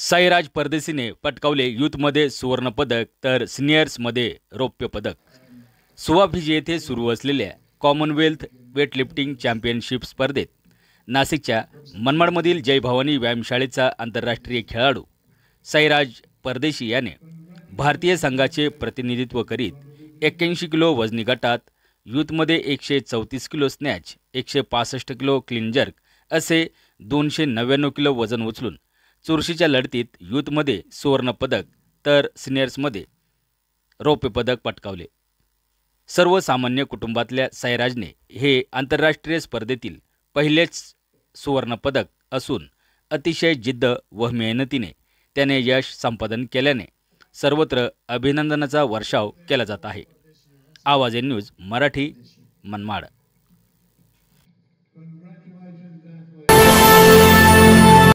साईराज परदेशीने पटकावले यूथमध्ये सुवर्णपदक तर सिनियर्समध्ये रौप्य पदक। सुवा फिजी येथे सुरू असलेल्या कॉमनवेल्थ वेटलिफ्टिंग चॅम्पियनशिप स्पर्धेत नाशिकच्या मनमाडमधील जय भवानी व्यायामशाळेचा आंतरराष्ट्रीय खेळाडू साईराज परदेशी याने भारतीय संघाचे प्रतिनिधित्व करीत 81 किलो वजनी गटात यूथमध्ये 134 kilo snatch, 165 kilo clean jerk असे 299 किलो वजन उचलून चुरशीच्या लढतीत यूथमध्ये सुवर्णपदक तर सिनियर्समध्ये रौप्य पदक पटकावले। सर्वसामान्य कुटुंबातल्या साईराजने हे आंतरराष्ट्रीय स्पर्धेतील पहिलेच सुवर्णपदक असून अतिशय जिद्द व मेहनतीने त्याने यश संपादन केल्याने सर्वत्र अभिनंदनाचा वर्षाव केला जात आहे। आवाज न्यूज मराठी, मनमाड।